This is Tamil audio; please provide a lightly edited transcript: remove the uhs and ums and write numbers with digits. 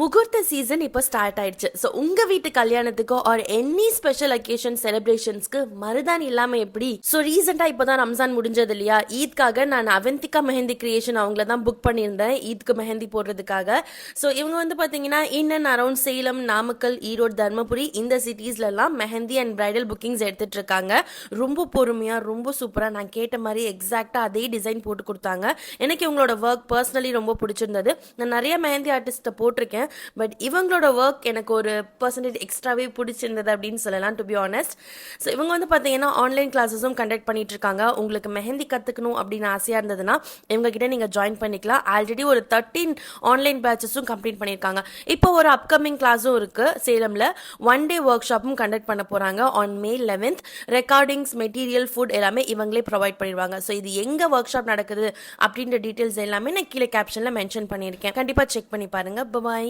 முகூர்த்த சீசன் இப்போ ஸ்டார்ட் ஆயிடுச்சு. ஸோ உங்க வீட்டு கல்யாணத்துக்கோ ஆர் எனி ஸ்பெஷல் அக்கேஷன் செலிப்ரேஷன்ஸ்க்கு மருதாணி இல்லாம எப்படி? ஸோ ரீசெண்டா இப்போதான் ரம்ஜான் முடிஞ்சது இல்லையா? ஈத்காக நான் அவந்திகா மெஹந்தி கிரியேஷன் அவங்கள தான் புக் பண்ணியிருந்தேன் ஈத்க்கு மெஹந்தி போடுறதுக்காக. ஸோ இவங்க வந்து பார்த்தீங்கன்னா in and around Salem, Namakkal, Erode, Dharmapuri இந்த சிட்டிஸ்லாம் மெஹந்தி அண்ட் பிரைடல் புக்கிங்ஸ் எடுத்துட்டு இருக்காங்க. ரொம்ப பொறுமையா, ரொம்ப சூப்பரா நான் கேட்ட மாதிரி எக்ஸாக்டா அதே டிசைன் போட்டு கொடுத்தாங்க. எனக்கு இவங்களோட ஒர்க் பர்சனலி ரொம்ப பிடிச்சிருந்தது. நான் நிறைய மெஹந்தி ஆர்டிஸ்ட்டை போட்டிருக்கேன், பட் இவங்களோட ஒர்க் எனக்கு ஒரு பர்சன்டேஜ் எக்ஸ்ட்ராவே பிடிச்சிருந்தது அப்படின்னு சொல்லலாம், டு பி ஆனஸ்ட். ஸோ இவங்க வந்து பார்த்தீங்கன்னா ஆன்லைன் கிளாஸஸும் கண்டக்ட் பண்ணிட்டு இருக்காங்க. உங்களுக்கு மெஹந்தி கற்றுக்கணும் அப்படின்னு ஆசையாக இருந்ததுன்னா இவங்க கிட்ட நீங்கள் ஜாயின் பண்ணிக்கலாம். ஆல்ரெடி ஒரு 13 ஆன்லைன் பேட்சஸும் கம்ப்ளீட் பண்ணியிருக்காங்க. இப்போ ஒரு அப்கமிங் கிளாஸும் இருக்கு சேலமில். ஒன் டே ஒர்க் ஷாப்பும் கண்டக்ட் பண்ண போகிறாங்க on May 11th. Recordings, material, food எல்லாமே இவங்களே ப்ரொவைட் பண்ணிடுவாங்க. ஸோ இது எங்கே ஒர்க் ஷாப் நடக்குது அப்படின்ற டீட்டெயில்ஸ் எல்லாமே நான் கீழே கேப்ஷனில் மென்ஷன் பண்ணியிருக்கேன். கண்டிப்பாக செக் பண்ணி பாருங்க. பாய்.